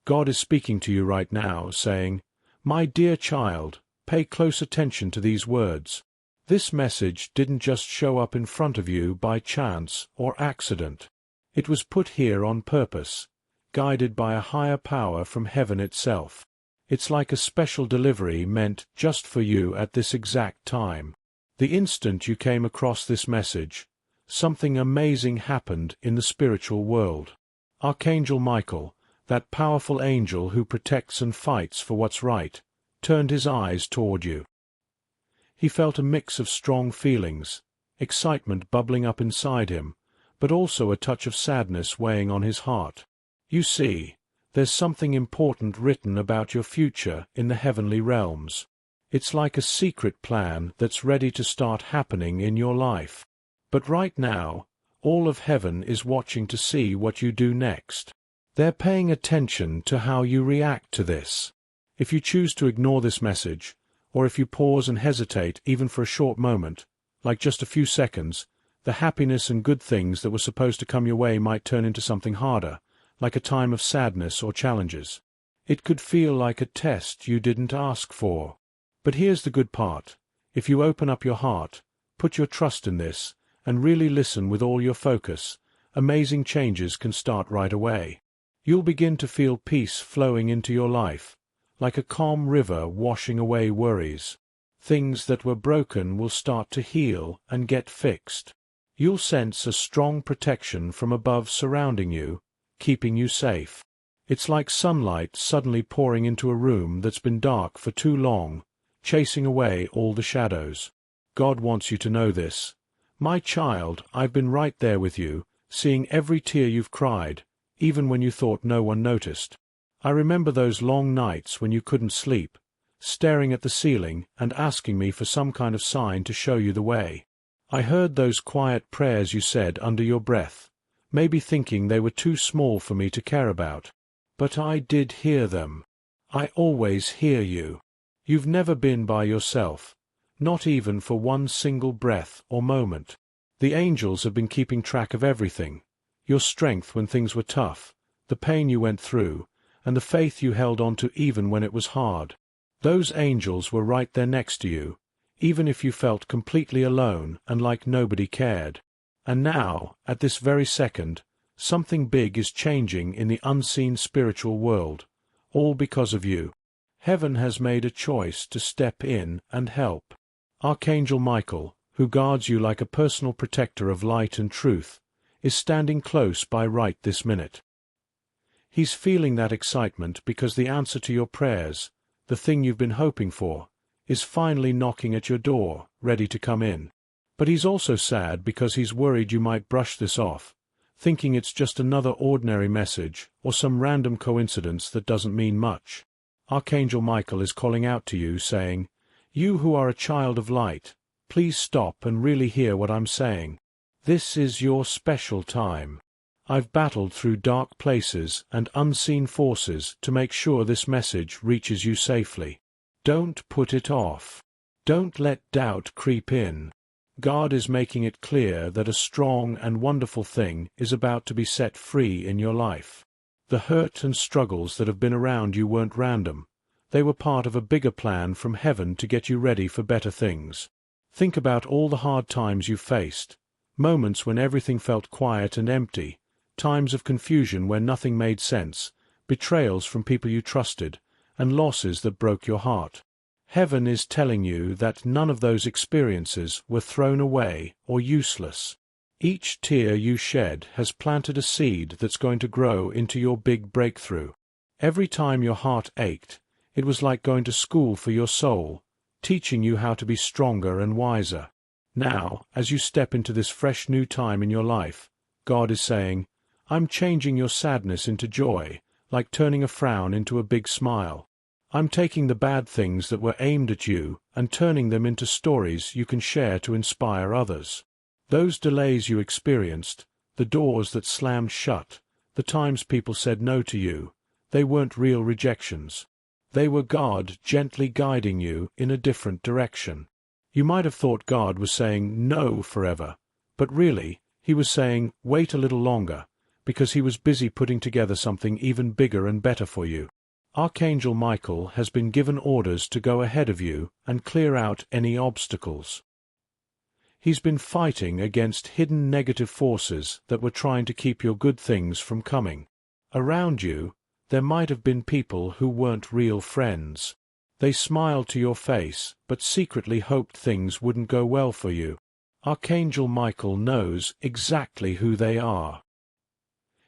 God is speaking to you right now, saying, "My dear child, pay close attention to these words. This message didn't just show up in front of you by chance or accident. It was put here on purpose, guided by a higher power from heaven itself. It's like a special delivery meant just for you at this exact time. The instant you came across this message, something amazing happened in the spiritual world. Archangel Michael, that powerful angel who protects and fights for what's right, turned his eyes toward you. He felt a mix of strong feelings, excitement bubbling up inside him, but also a touch of sadness weighing on his heart. You see, there's something important written about your future in the heavenly realms. It's like a secret plan that's ready to start happening in your life. But right now, all of heaven is watching to see what you do next. They're paying attention to how you react to this. If you choose to ignore this message, or if you pause and hesitate even for a short moment, like just a few seconds, the happiness and good things that were supposed to come your way might turn into something harder, like a time of sadness or challenges. It could feel like a test you didn't ask for. But here's the good part. If you open up your heart, put your trust in this, and really listen with all your focus, amazing changes can start right away. You'll begin to feel peace flowing into your life, like a calm river washing away worries. Things that were broken will start to heal and get fixed. You'll sense a strong protection from above surrounding you, keeping you safe. It's like sunlight suddenly pouring into a room that's been dark for too long, chasing away all the shadows. God wants you to know this. My child, I've been right there with you, seeing every tear you've cried, even when you thought no one noticed. I remember those long nights when you couldn't sleep, staring at the ceiling and asking me for some kind of sign to show you the way. I heard those quiet prayers you said under your breath, maybe thinking they were too small for me to care about. But I did hear them. I always hear you. You've never been by yourself, not even for one single breath or moment. The angels have been keeping track of everything, your strength when things were tough, the pain you went through, and the faith you held on to even when it was hard. Those angels were right there next to you, even if you felt completely alone and like nobody cared. And now, at this very second, something big is changing in the unseen spiritual world, all because of you. Heaven has made a choice to step in and help. Archangel Michael, who guards you like a personal protector of light and truth, is standing close by right this minute. He's feeling that excitement because the answer to your prayers, the thing you've been hoping for, is finally knocking at your door, ready to come in. But he's also sad because he's worried you might brush this off, thinking it's just another ordinary message or some random coincidence that doesn't mean much. Archangel Michael is calling out to you, saying, "You who are a child of light, please stop and really hear what I'm saying. This is your special time. I've battled through dark places and unseen forces to make sure this message reaches you safely. Don't put it off. Don't let doubt creep in. God is making it clear that a strong and wonderful thing is about to be set free in your life. The hurt and struggles that have been around you weren't random. They were part of a bigger plan from heaven to get you ready for better things. Think about all the hard times you've faced, moments when everything felt quiet and empty, times of confusion where nothing made sense, betrayals from people you trusted, and losses that broke your heart. Heaven is telling you that none of those experiences were thrown away or useless. Each tear you shed has planted a seed that's going to grow into your big breakthrough. Every time your heart ached, it was like going to school for your soul, teaching you how to be stronger and wiser. Now, as you step into this fresh new time in your life, God is saying, "I'm changing your sadness into joy, like turning a frown into a big smile. I'm taking the bad things that were aimed at you and turning them into stories you can share to inspire others. Those delays you experienced, the doors that slammed shut, the times people said no to you, they weren't real rejections. They were God gently guiding you in a different direction. You might have thought God was saying no forever, but really, He was saying, wait a little longer, because he was busy putting together something even bigger and better for you. Archangel Michael has been given orders to go ahead of you and clear out any obstacles. He's been fighting against hidden negative forces that were trying to keep your good things from coming. Around you, there might have been people who weren't real friends. They smiled to your face, but secretly hoped things wouldn't go well for you. Archangel Michael knows exactly who they are.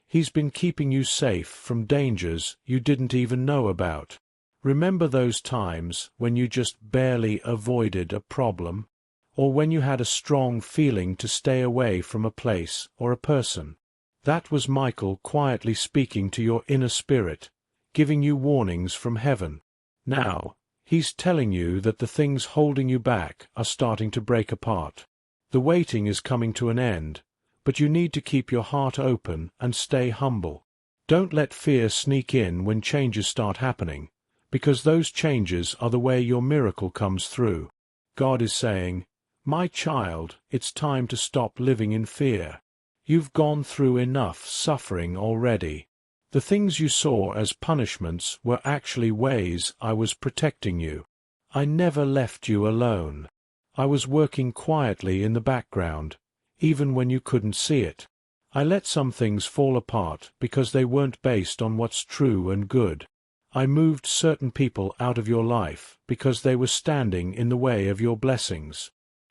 He's been keeping you safe from dangers you didn't even know about. Remember those times when you just barely avoided a problem? Or when you had a strong feeling to stay away from a place or a person? That was Michael quietly speaking to your inner spirit, giving you warnings from heaven. Now, he's telling you that the things holding you back are starting to break apart. The waiting is coming to an end, but you need to keep your heart open and stay humble. Don't let fear sneak in when changes start happening, because those changes are the way your miracle comes through. God is saying, "My child, it's time to stop living in fear. You've gone through enough suffering already. The things you saw as punishments were actually ways I was protecting you. I never left you alone. I was working quietly in the background, even when you couldn't see it. I let some things fall apart because they weren't based on what's true and good. I moved certain people out of your life because they were standing in the way of your blessings.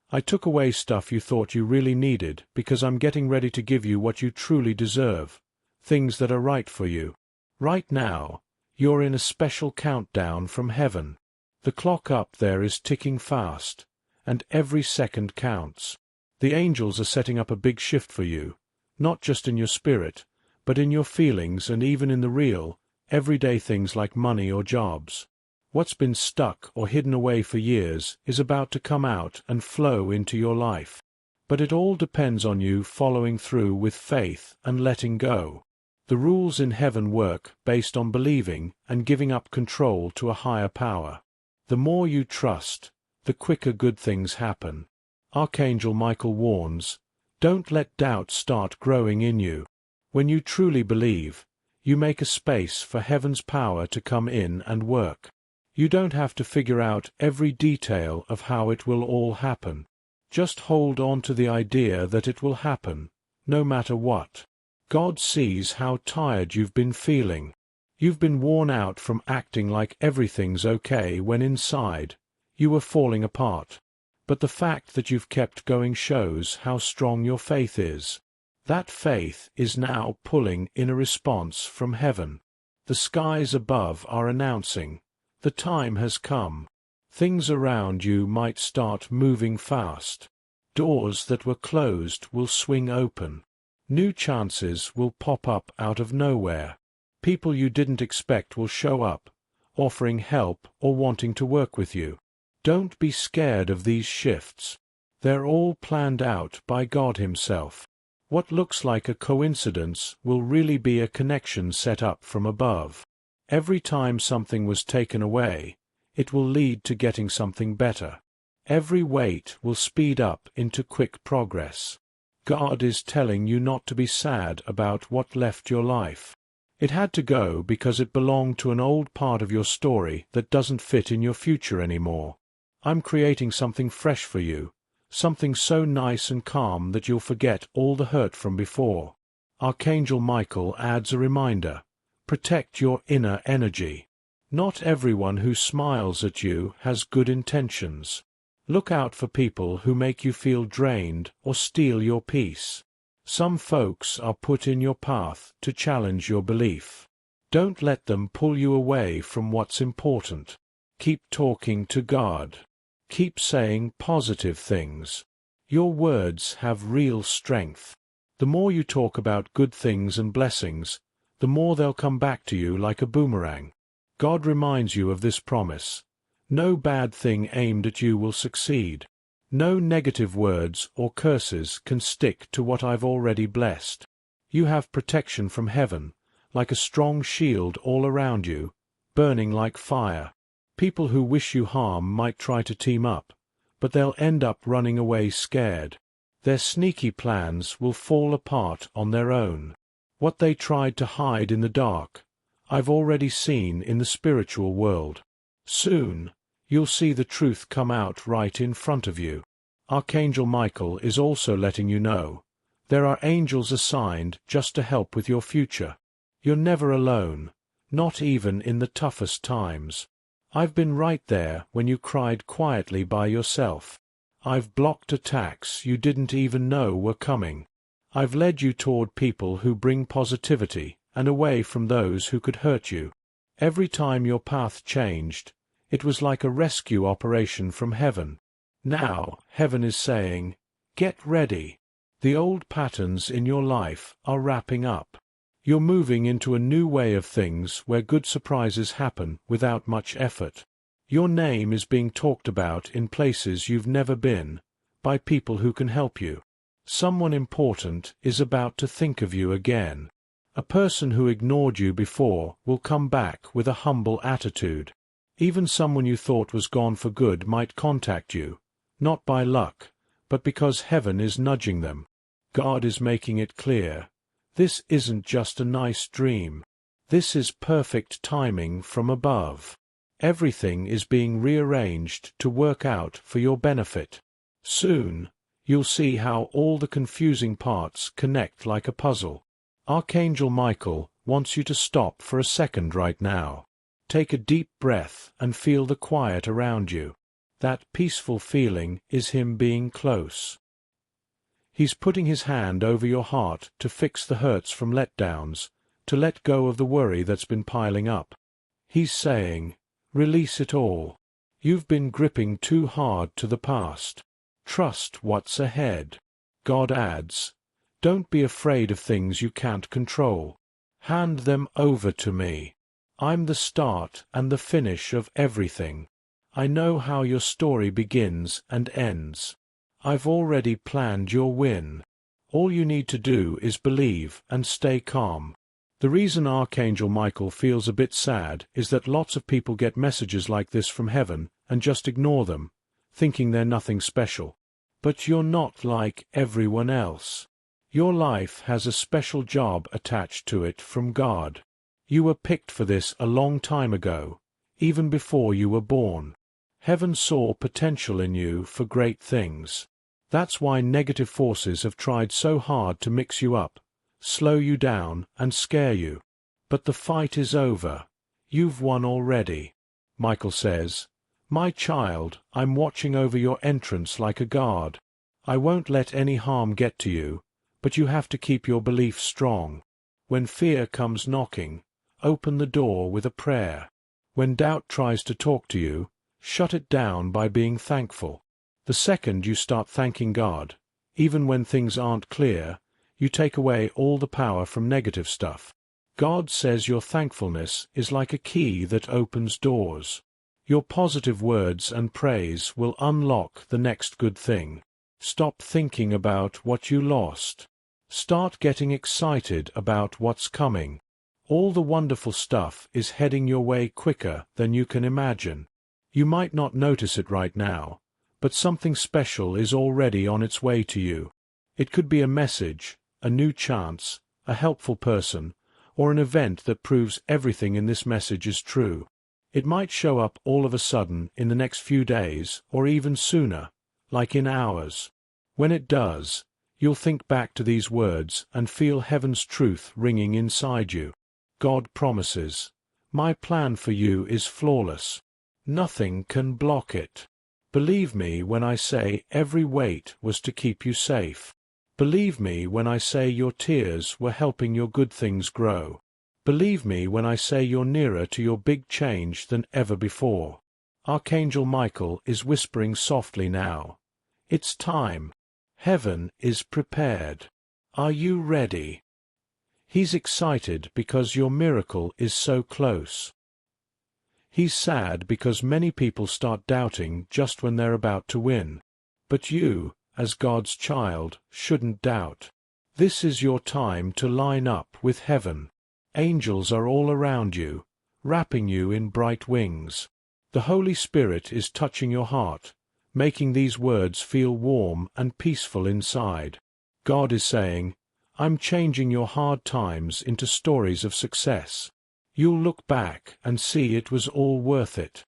I took away stuff you thought you really needed because I'm getting ready to give you what you truly deserve, things that are right for you. Right now, you're in a special countdown from heaven. The clock up there is ticking fast, and every second counts. The angels are setting up a big shift for you, not just in your spirit, but in your feelings and even in the real, everyday things like money or jobs. What's been stuck or hidden away for years is about to come out and flow into your life. But it all depends on you following through with faith and letting go. The rules in heaven work based on believing and giving up control to a higher power. The more you trust, the quicker good things happen. Archangel Michael warns, don't let doubt start growing in you. When you truly believe, you make a space for heaven's power to come in and work. You don't have to figure out every detail of how it will all happen. Just hold on to the idea that it will happen, no matter what. God sees how tired you've been feeling. You've been worn out from acting like everything's okay when inside, you were falling apart. But the fact that you've kept going shows how strong your faith is. That faith is now pulling in a response from heaven. The skies above are announcing, the time has come. Things around you might start moving fast. Doors that were closed will swing open. New chances will pop up out of nowhere. People you didn't expect will show up, offering help or wanting to work with you. Don't be scared of these shifts. They're all planned out by God Himself. What looks like a coincidence will really be a connection set up from above. Every time something was taken away, it will lead to getting something better. Every wait will speed up into quick progress. God is telling you not to be sad about what left your life. It had to go because it belonged to an old part of your story that doesn't fit in your future anymore. I'm creating something fresh for you, something so nice and calm that you'll forget all the hurt from before. Archangel Michael adds a reminder. Protect your inner energy. Not everyone who smiles at you has good intentions. Look out for people who make you feel drained or steal your peace. Some folks are put in your path to challenge your belief. Don't let them pull you away from what's important. Keep talking to God. Keep saying positive things. Your words have real strength. The more you talk about good things and blessings, the more they'll come back to you like a boomerang. God reminds you of this promise. No bad thing aimed at you will succeed. No negative words or curses can stick to what I've already blessed. You have protection from heaven, like a strong shield all around you, burning like fire. People who wish you harm might try to team up, but they'll end up running away scared. Their sneaky plans will fall apart on their own. What they tried to hide in the dark, I've already seen in the spiritual world. Soon, you'll see the truth come out right in front of you. Archangel Michael is also letting you know, there are angels assigned just to help with your future. You're never alone, not even in the toughest times. I've been right there when you cried quietly by yourself. I've blocked attacks you didn't even know were coming. I've led you toward people who bring positivity and away from those who could hurt you. Every time your path changed, it was like a rescue operation from heaven. Now, heaven is saying, get ready. The old patterns in your life are wrapping up. You're moving into a new way of things where good surprises happen without much effort. Your name is being talked about in places you've never been, by people who can help you. Someone important is about to think of you again. A person who ignored you before will come back with a humble attitude. Even someone you thought was gone for good might contact you, not by luck, but because heaven is nudging them. God is making it clear. This isn't just a nice dream. This is perfect timing from above. Everything is being rearranged to work out for your benefit. Soon, you'll see how all the confusing parts connect like a puzzle. Archangel Michael wants you to stop for a second right now. Take a deep breath and feel the quiet around you. That peaceful feeling is him being close. He's putting his hand over your heart to fix the hurts from letdowns, to let go of the worry that's been piling up. He's saying, release it all. You've been gripping too hard to the past. Trust what's ahead. God adds, don't be afraid of things you can't control. Hand them over to me. I'm the start and the finish of everything. I know how your story begins and ends. I've already planned your win. All you need to do is believe and stay calm. The reason Archangel Michael feels a bit sad is that lots of people get messages like this from heaven and just ignore them, thinking they're nothing special. But you're not like everyone else. Your life has a special job attached to it from God. You were picked for this a long time ago, even before you were born. Heaven saw potential in you for great things. That's why negative forces have tried so hard to mix you up, slow you down, and scare you. But the fight is over. You've won already. Michael says, my child, I'm watching over your entrance like a guard. I won't let any harm get to you, but you have to keep your belief strong. When fear comes knocking, open the door with a prayer. When doubt tries to talk to you, shut it down by being thankful. The second you start thanking God, even when things aren't clear, you take away all the power from negative stuff. God says your thankfulness is like a key that opens doors. Your positive words and praise will unlock the next good thing. Stop thinking about what you lost. Start getting excited about what's coming. All the wonderful stuff is heading your way quicker than you can imagine. You might not notice it right now, but something special is already on its way to you. It could be a message, a new chance, a helpful person, or an event that proves everything in this message is true. It might show up all of a sudden in the next few days, or even sooner, like in hours. When it does, you'll think back to these words and feel heaven's truth ringing inside you. God promises, my plan for you is flawless. Nothing can block it. Believe me when I say every weight was to keep you safe. Believe me when I say your tears were helping your good things grow. Believe me when I say you're nearer to your big change than ever before. Archangel Michael is whispering softly now. It's time. Heaven is prepared. Are you ready? He's excited because your miracle is so close. He's sad because many people start doubting just when they're about to win. But you, as God's child, shouldn't doubt. This is your time to line up with heaven. Angels are all around you, wrapping you in bright wings. The Holy Spirit is touching your heart, making these words feel warm and peaceful inside. God is saying, I'm changing your hard times into stories of success. You'll look back and see it was all worth it.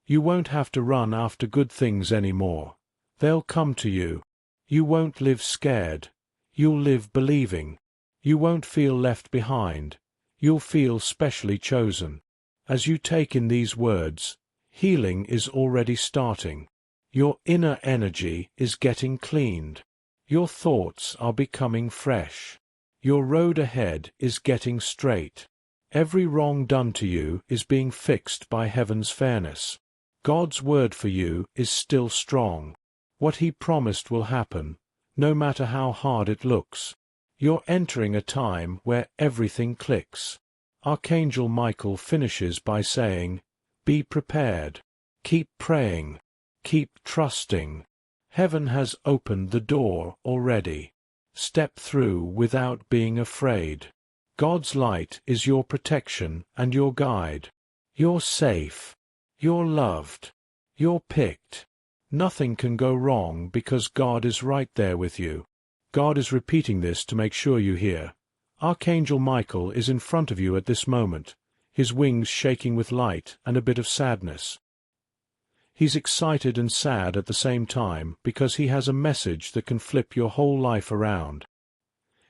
You won't have to run after good things anymore. They'll come to you. You won't live scared. You'll live believing. You won't feel left behind. You'll feel specially chosen. As you take in these words, healing is already starting. Your inner energy is getting cleaned. Your thoughts are becoming fresh. Your road ahead is getting straight. Every wrong done to you is being fixed by heaven's fairness. God's word for you is still strong. What He promised will happen, no matter how hard it looks. You're entering a time where everything clicks. Archangel Michael finishes by saying, "Be prepared. Keep praying. Keep trusting. Heaven has opened the door already. Step through without being afraid. God's light is your protection and your guide. You're safe. You're loved. You're picked. Nothing can go wrong because God is right there with you." God is repeating this to make sure you hear. Archangel Michael is in front of you at this moment, his wings shaking with light and a bit of sadness. He's excited and sad at the same time because he has a message that can flip your whole life around.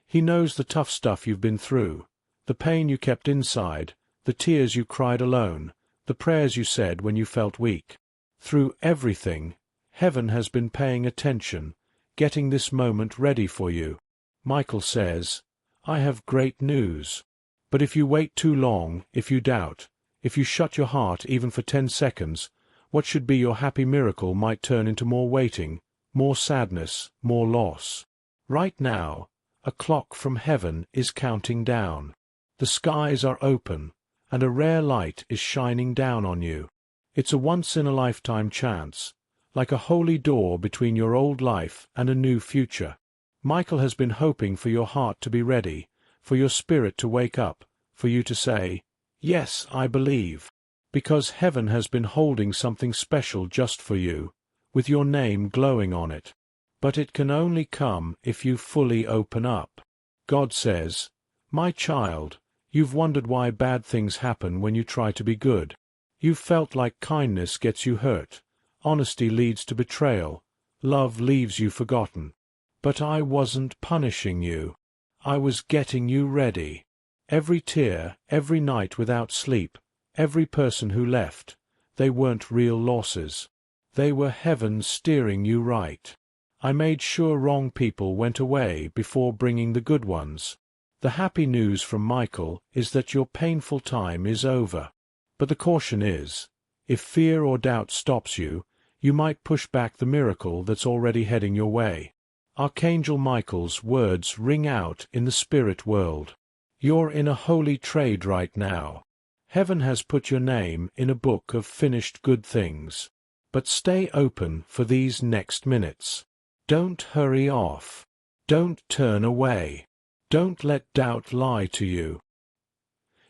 He knows the tough stuff you've been through, the pain you kept inside, the tears you cried alone, the prayers you said when you felt weak. Through everything, heaven has been paying attention, getting this moment ready for you. Michael says, "I have great news. But if you wait too long, if you doubt, if you shut your heart even for 10 seconds, what should be your happy miracle might turn into more waiting, more sadness, more loss. Right now, a clock from heaven is counting down. The skies are open, and a rare light is shining down on you. It's a once-in-a-lifetime chance, like a holy door between your old life and a new future. Michael has been hoping for your heart to be ready, for your spirit to wake up, for you to say, 'Yes, I believe,' because heaven has been holding something special just for you, with your name glowing on it. But it can only come if you fully open up. God says, 'My child, you've wondered why bad things happen when you try to be good. You've felt like kindness gets you hurt, honesty leads to betrayal, love leaves you forgotten. But I wasn't punishing you. I was getting you ready. Every tear, every night without sleep, every person who left, they weren't real losses. They were heaven steering you right. I made sure wrong people went away before bringing the good ones.' The happy news from Michael is that your painful time is over. But the caution is, if fear or doubt stops you, you might push back the miracle that's already heading your way. Archangel Michael's words ring out in the spirit world. You're in a holy trade right now. Heaven has put your name in a book of finished good things. But stay open for these next minutes. Don't hurry off. Don't turn away. Don't let doubt lie to you.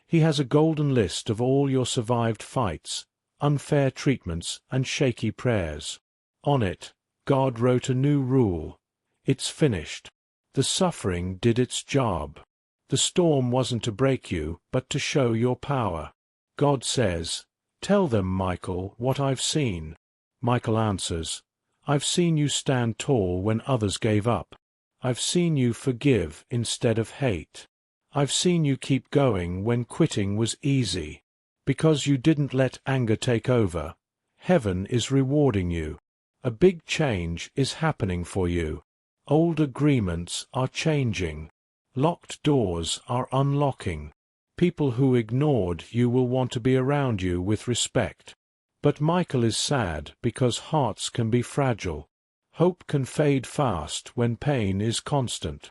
He has a golden list of all your survived fights, unfair treatments, and shaky prayers. On it, God wrote a new rule. It's finished. The suffering did its job. The storm wasn't to break you, but to show your power. God says, "Tell them, Michael, what I've seen." Michael answers, "I've seen you stand tall when others gave up. I've seen you forgive instead of hate. I've seen you keep going when quitting was easy. Because you didn't let anger take over, heaven is rewarding you. A big change is happening for you. Old agreements are changing. Locked doors are unlocking. People who ignored you will want to be around you with respect." But Michael is sad because hearts can be fragile. Hope can fade fast when pain is constant.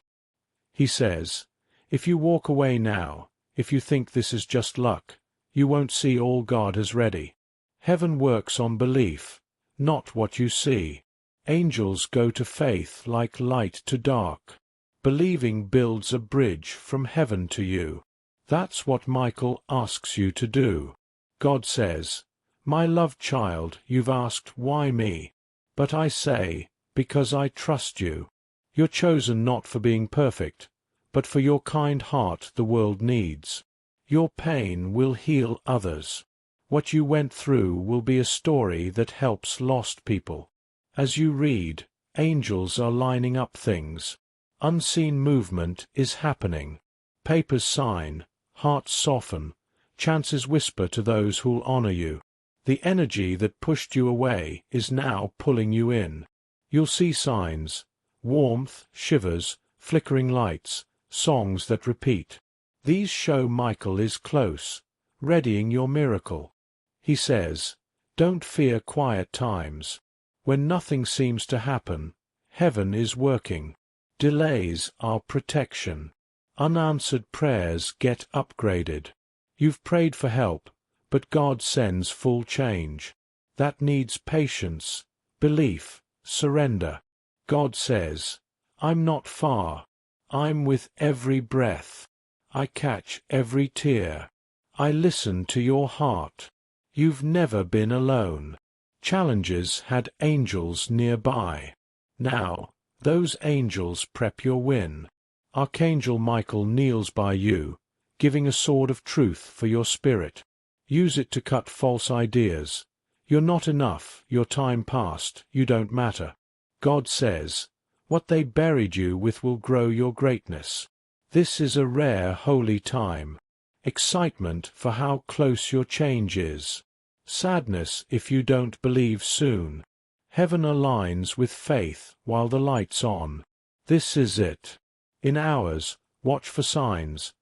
He says, "If you walk away now, if you think this is just luck, you won't see all God has ready. Heaven works on belief, not what you see. Angels go to faith like light to dark. Believing builds a bridge from heaven to you. That's what Michael asks you to do." God says, "My loved child, you've asked, why me? But I say, because I trust you. You're chosen not for being perfect, but for your kind heart the world needs. Your pain will heal others. What you went through will be a story that helps lost people. As you read, angels are lining up things. Unseen movement is happening. Papers sign, hearts soften, chances whisper to those who'll honor you. The energy that pushed you away is now pulling you in. You'll see signs, warmth, shivers, flickering lights, songs that repeat. These show Michael is close, readying your miracle. He says, don't fear quiet times. When nothing seems to happen, heaven is working. Delays are protection. Unanswered prayers get upgraded. You've prayed for help, but God sends full change. That needs patience, belief, surrender. God says, I'm not far. I'm with every breath. I catch every tear. I listen to your heart. You've never been alone. Challenges had angels nearby. Now, those angels prep your win. Archangel Michael kneels by you, giving a sword of truth for your spirit. Use it to cut false ideas. You're not enough, your time past, you don't matter. God says, what they buried you with will grow your greatness. This is a rare holy time. Excitement for how close your change is. Sadness if you don't believe soon. Heaven aligns with faith while the light's on. This is it. In hours, watch for signs.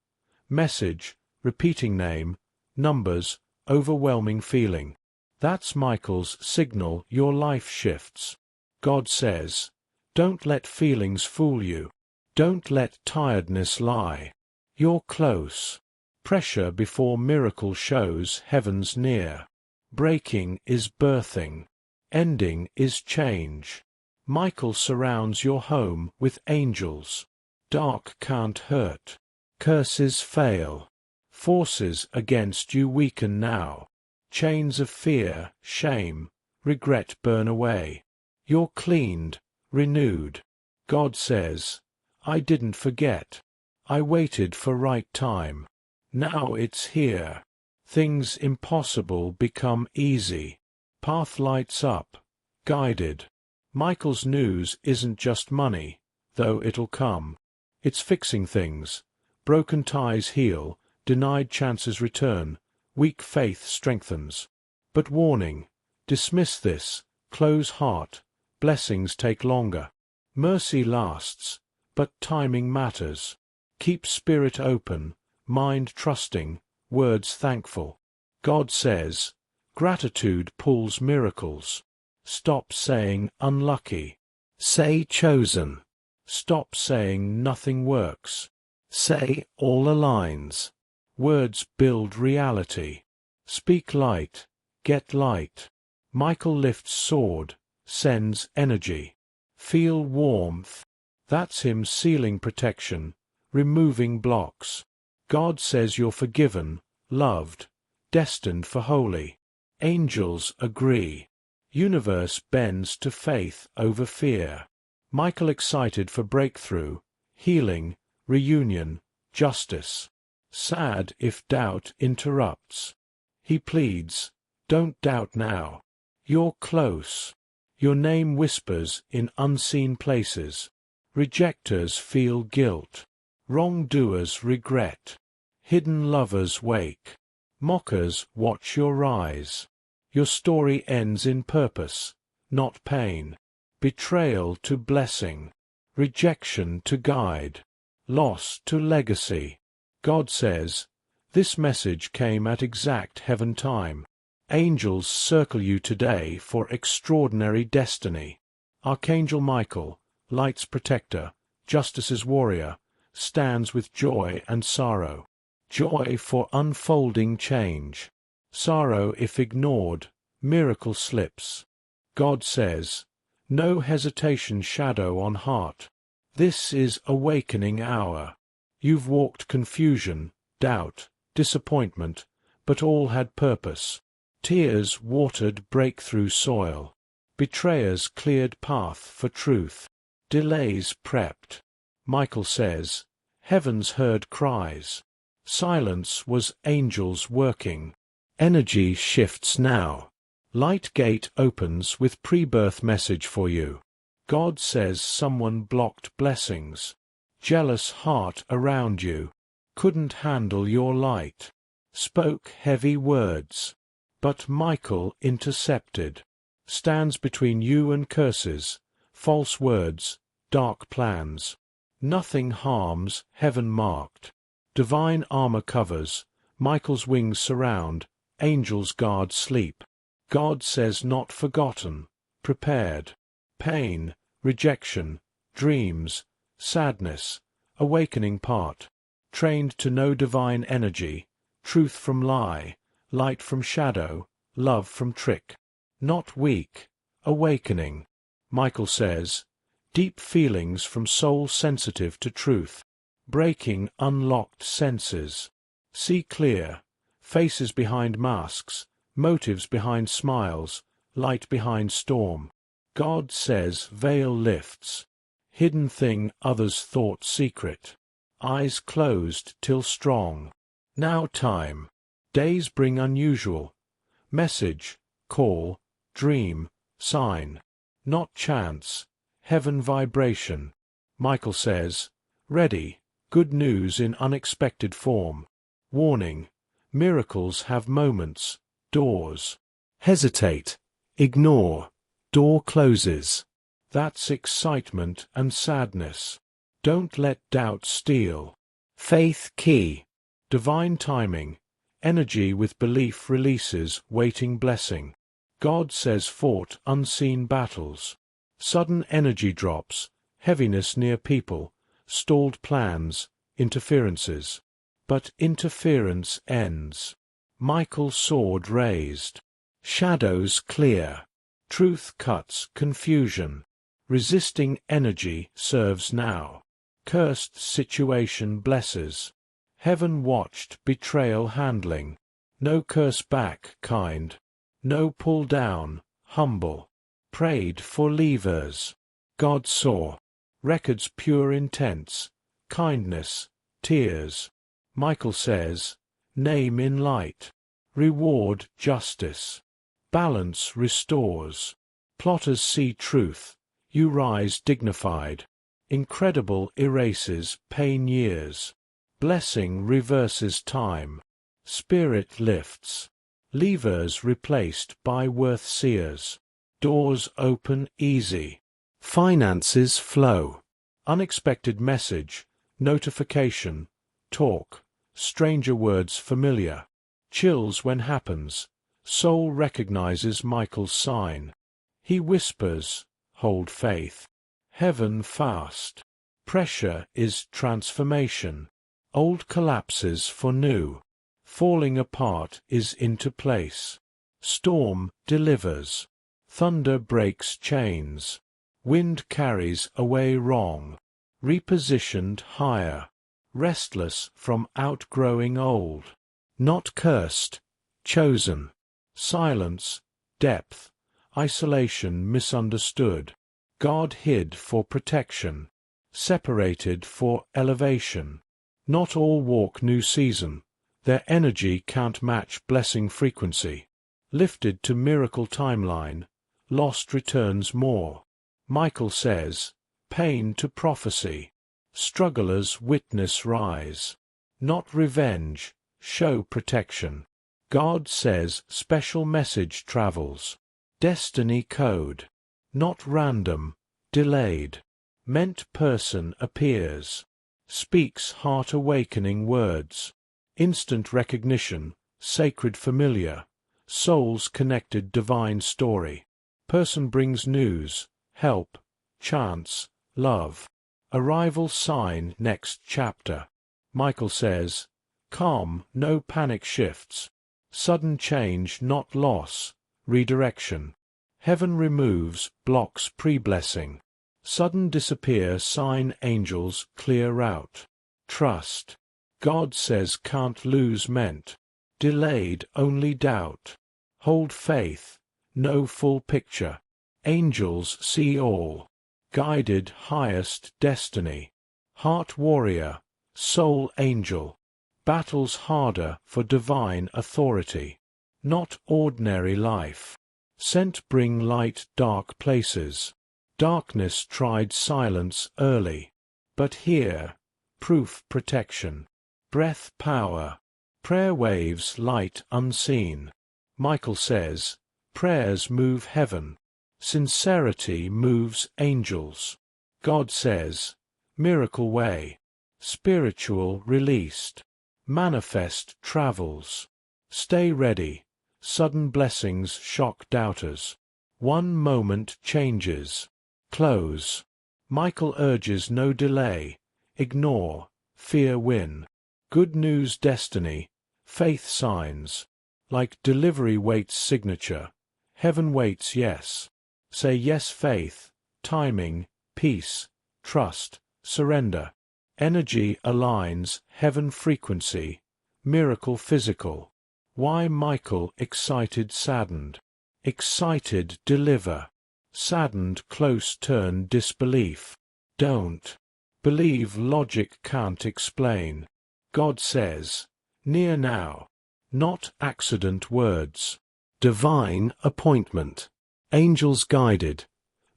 Message, repeating name, numbers, overwhelming feeling. That's Michael's signal your life shifts. God says, don't let feelings fool you. Don't let tiredness lie. You're close. Pressure before miracle shows heaven's near. Breaking is birthing. Ending is change. Michael surrounds your home with angels. Dark can't hurt. Curses fail. Forces against you weaken now. Chains of fear, shame, regret burn away. You're cleaned, renewed. God says, I didn't forget. I waited for right time. Now it's here. Things impossible become easy. Path lights up, guided. Michael's news isn't just money, though it'll come. It's fixing things. Broken ties heal, denied chances return, weak faith strengthens. But warning, dismiss this, close heart, blessings take longer. Mercy lasts, but timing matters. Keep spirit open, mind trusting, words thankful. God says, gratitude pulls miracles. Stop saying unlucky. Say chosen. Stop saying nothing works. Say all aligns. Words build reality. Speak light, get light. Michael lifts sword, sends energy. Feel warmth. That's him sealing protection, removing blocks. God says you're forgiven, loved, destined for holy. Angels agree. Universe bends to faith over fear. Michael excited for breakthrough, healing, reunion, justice. Sad if doubt interrupts. He pleads, don't doubt now. You're close. Your name whispers in unseen places. Rejectors feel guilt. Wrongdoers regret. Hidden lovers wake. Mockers watch your rise. Your story ends in purpose, not pain. Betrayal to blessing. Rejection to guide. Loss to legacy. God says, this message came at exact heaven time. Angels circle you today for extraordinary destiny. Archangel Michael, light's protector, justice's warrior, stands with joy and sorrow. Joy for unfolding change. Sorrow if ignored, miracle slips. God says, no hesitation shadow on heart. This is awakening hour. You've walked confusion, doubt, disappointment, but all had purpose. Tears watered breakthrough soil. Betrayers cleared path for truth. Delays prepped. Michael says, Heavens heard cries. Silence was angels working. Energy shifts now. Light gate opens with pre-birth message for you. God says someone blocked blessings. Jealous heart around you. Couldn't handle your light. Spoke heavy words. But Michael intercepted. Stands between you and curses. False words. Dark plans. Nothing harms, heaven marked. Divine armor covers. Michael's wings surround. Angels guard sleep. God says not forgotten. Prepared. Pain, rejection, dreams, sadness, awakening part. Trained to know divine energy. Truth from lie. Light from shadow. Love from trick. Not weak. Awakening. Michael says, deep feelings from soul sensitive to truth. Breaking unlocked senses. See clear. Faces behind masks. Motives behind smiles. Light behind storm. God says veil lifts. Hidden thing others thought secret. Eyes closed till strong. Now time. Days bring unusual. Message, call, dream, sign. Not chance. Heaven vibration. Michael says, ready. Good news in unexpected form. Warning. Miracles have moments. Doors. Hesitate. Ignore. Door closes. That's excitement and sadness. Don't let doubt steal. Faith key. Divine timing. Energy with belief releases waiting blessing. God says fought unseen battles. Sudden energy drops. Heaviness near people. Stalled plans. Interferences. But interference ends. Michael's sword raised. Shadows clear. Truth cuts confusion. Resisting energy serves now. Cursed situation blesses. Heaven watched betrayal handling. No curse back, kind. No pull down, humble. Prayed for leavers. God saw. Records pure intents. Kindness, tears. Michael says, name in light. Reward justice. Balance restores. Plotters see truth. You rise dignified. Incredible erases pain years. Blessing reverses time. Spirit lifts. Levers replaced by worth seers. Doors open easy. Finances flow. Unexpected message. Notification. Talk. Stranger words familiar. Chills when happens. Soul recognizes Michael's sign. He whispers, hold faith. Heaven fast. Pressure is transformation. Old collapses for new. Falling apart is into place. Storm delivers. Thunder breaks chains. Wind carries away wrong. Repositioned higher. Restless from outgrowing old. Not cursed, chosen. Silence, depth. Isolation misunderstood. God hid for protection. Separated for elevation. Not all walk new season. Their energy can't match blessing frequency. Lifted to miracle timeline. Lost returns more. Michael says, pain to prophecy. Strugglers witness rise. Not revenge, show protection. God says special message travels. Destiny code. Not random, delayed. Meant person appears. Speaks heart awakening words. Instant recognition, sacred familiar. Souls connected divine story. Person brings news, help, chance, love. Arrival sign next chapter. Michael says, calm, no panic shifts. Sudden change, not loss, redirection. Heaven removes, blocks pre-blessing. Sudden disappear, sign angels, clear route. Trust. God says can't lose meant. Delayed, only doubt. Hold faith, no full picture. Angels see all. Guided highest destiny. Heart warrior, soul angel, battles harder for divine authority. Not ordinary life. Sent bring light dark places. Darkness tried silence early. But here, proof protection. Breath power. Prayer waves light unseen. Michael says, prayers move heaven. Sincerity moves angels. God says, miracle way. Spiritual released. Manifest travels. Stay ready. Sudden blessings shock doubters. One moment changes. Close. Michael urges no delay. Ignore. Fear win. Good news destiny. Faith signs. Like delivery waits signature. Heaven waits yes. Say yes faith. Timing. Peace. Trust. Surrender. Energy aligns. Heaven frequency. Miracle physical. Why Michael excited saddened. Excited deliver. Saddened close turn disbelief. Don't. Believe logic can't explain. God says, near now. Not accident words. Divine appointment. Angels guided.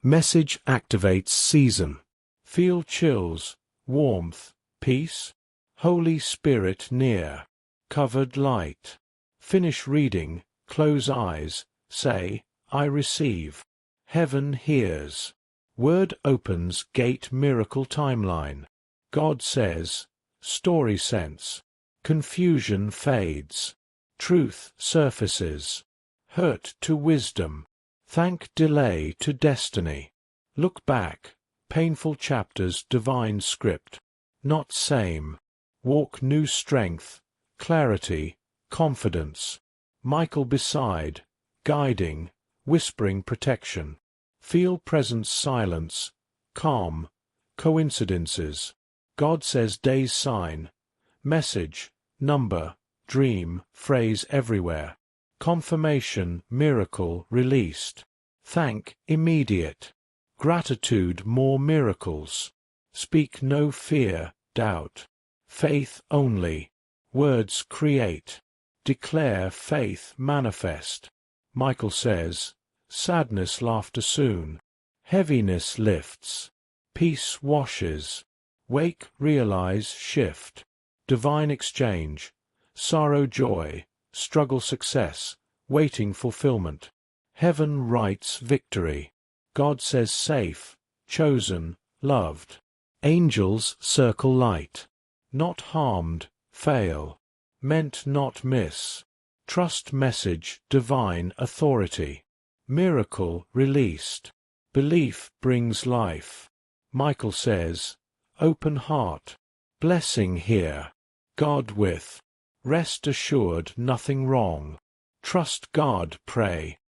Message activates season. Feel chills, warmth, peace. Holy Spirit near. Covered light. Finish reading, close eyes, say, I receive. Heaven hears. Word opens gate miracle timeline. God says, story sense. Confusion fades. Truth surfaces. Hurt to wisdom. Thank delay to destiny. Look back. Painful chapters divine script. Not same. Walk new strength. Clarity. Confidence. Michael beside. Guiding. Whispering protection. Feel presence silence. Calm. Coincidences. God says day's sign. Message. Number. Dream. Phrase everywhere. Confirmation. Miracle released. Thank. Immediate. Gratitude. More miracles. Speak no fear, doubt. Faith only. Words create. Declare faith manifest. Michael says, sadness laughter soon. Heaviness lifts. Peace washes. Wake realize shift. Divine exchange. Sorrow joy. Struggle success. Waiting fulfillment. Heaven writes victory. God says safe. Chosen. Loved. Angels circle light. Not harmed. Fail. Meant not miss. Trust message divine authority. Miracle released. Belief brings life. Michael says, open heart. Blessing here. God with. Rest assured nothing wrong. Trust God pray.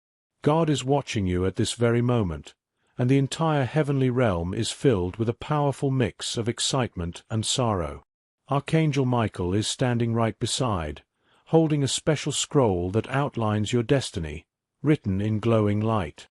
God is watching you at this very moment, and the entire heavenly realm is filled with a powerful mix of excitement and sorrow. Archangel Michael is standing right beside, holding a special scroll that outlines your destiny, written in glowing light.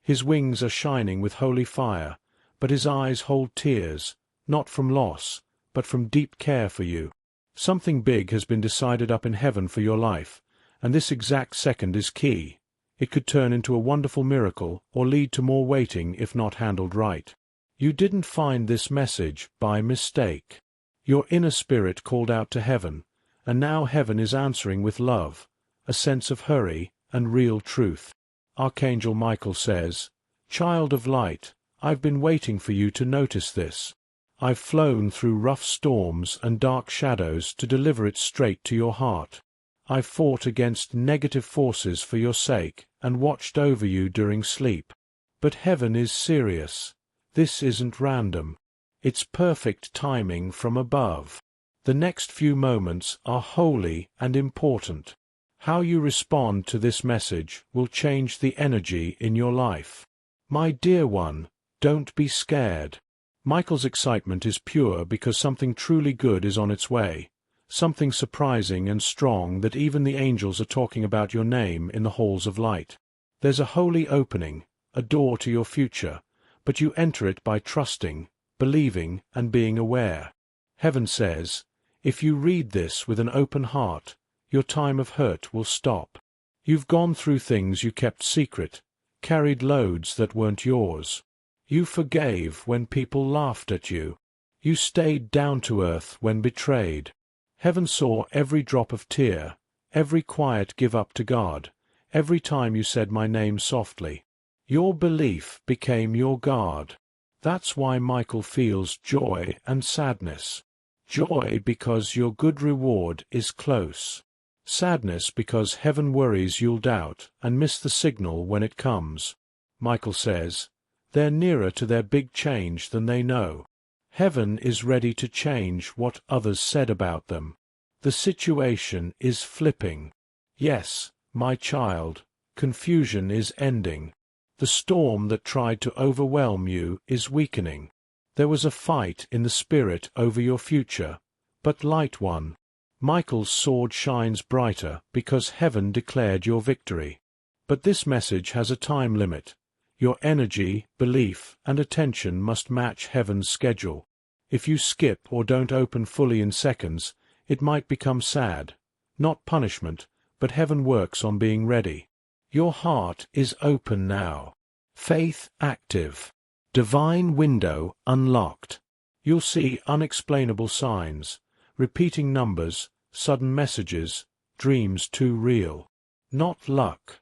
His wings are shining with holy fire, but his eyes hold tears, not from loss, but from deep care for you. Something big has been decided up in heaven for your life, and this exact second is key. It could turn into a wonderful miracle or lead to more waiting if not handled right. You didn't find this message by mistake. Your inner spirit called out to heaven, and now heaven is answering with love, a sense of hurry and real truth. Archangel Michael says, child of light, I've been waiting for you to notice this. I've flown through rough storms and dark shadows to deliver it straight to your heart. I've fought against negative forces for your sake and watched over you during sleep. But heaven is serious. This isn't random. It's perfect timing from above. The next few moments are holy and important. How you respond to this message will change the energy in your life. My dear one, don't be scared. Michael's excitement is pure because something truly good is on its way, something surprising and strong that even the angels are talking about your name in the halls of light. There's a holy opening, a door to your future, but you enter it by trusting, believing, and being aware. Heaven says, if you read this with an open heart, your time of hurt will stop. You've gone through things you kept secret, carried loads that weren't yours. You forgave when people laughed at you. You stayed down to earth when betrayed. Heaven saw every drop of tear, every quiet give up to God, every time you said my name softly. Your belief became your guard. That's why Michael feels joy and sadness. Joy because your good reward is close. Sadness because heaven worries you'll doubt and miss the signal when it comes. Michael says, they're nearer to their big change than they know. Heaven is ready to change what others said about them. The situation is flipping. Yes, my child, confusion is ending. The storm that tried to overwhelm you is weakening. There was a fight in the spirit over your future, but light won. Michael's sword shines brighter because heaven declared your victory. But this message has a time limit. Your energy, belief, and attention must match heaven's schedule. If you skip or don't open fully in seconds, it might become sad. Not punishment, but heaven works on being ready. Your heart is open now. Faith active. Divine window unlocked. You'll see unexplainable signs, repeating numbers, sudden messages, dreams too real. Not luck.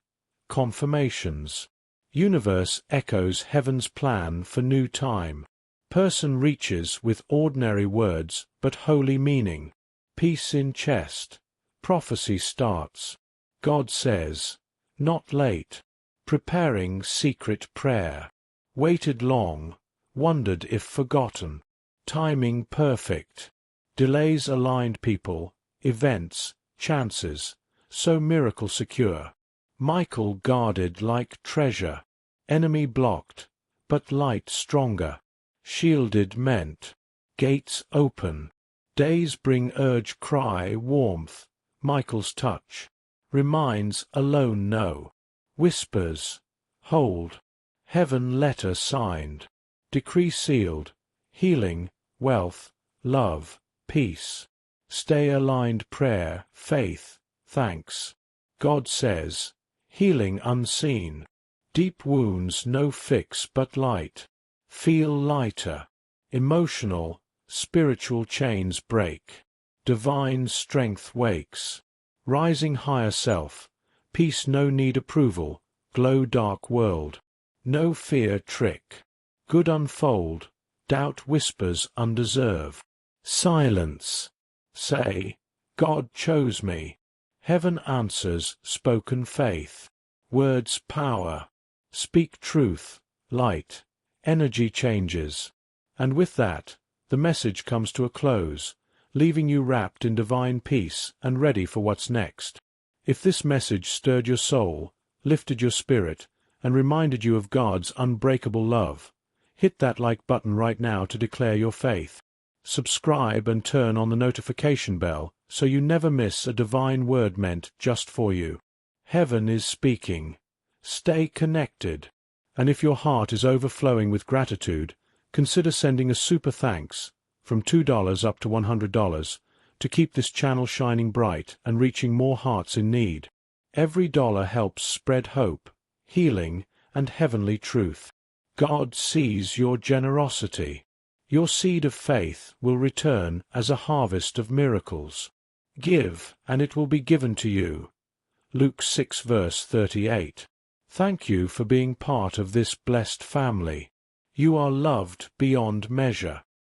Confirmations. Universe echoes heaven's plan for new time. Person reaches with ordinary words but holy meaning. Peace in chest. Prophecy starts. God says, not late. Preparing secret prayer. Waited long, wondered if forgotten. Timing perfect. Delays aligned people, events, chances, so miracle secure. Michael guarded like treasure. Enemy blocked, but light stronger. Shielded meant. Gates open. Days bring urge cry warmth. Michael's touch. Reminds alone know. Whispers. Hold. Heaven letter signed. Decree sealed. Healing, wealth, love, peace. Stay aligned prayer, faith, thanks. God says, healing unseen. Deep wounds no fix but light. Feel lighter. Emotional, spiritual chains break. Divine strength wakes. Rising higher self. Peace no need approval. Glow dark world. No fear trick. Good unfold. Doubt whispers undeserve. Silence. Say, God chose me. Heaven answers spoken faith. Words power. Speak truth, light. Energy changes. And with that, the message comes to a close, leaving you wrapped in divine peace and ready for what's next. If this message stirred your soul, lifted your spirit, and reminded you of God's unbreakable love, hit that like button right now to declare your faith. Subscribe and turn on the notification bell so you never miss a divine word meant just for you. Heaven is speaking. Stay connected. And if your heart is overflowing with gratitude, consider sending a super thanks, from $2 up to $100, to keep this channel shining bright and reaching more hearts in need. Every dollar helps spread hope, healing, and heavenly truth. God sees your generosity. Your seed of faith will return as a harvest of miracles. Give, and it will be given to you. Luke 6 verse 38. Thank you for being part of this blessed family. You are loved beyond measure.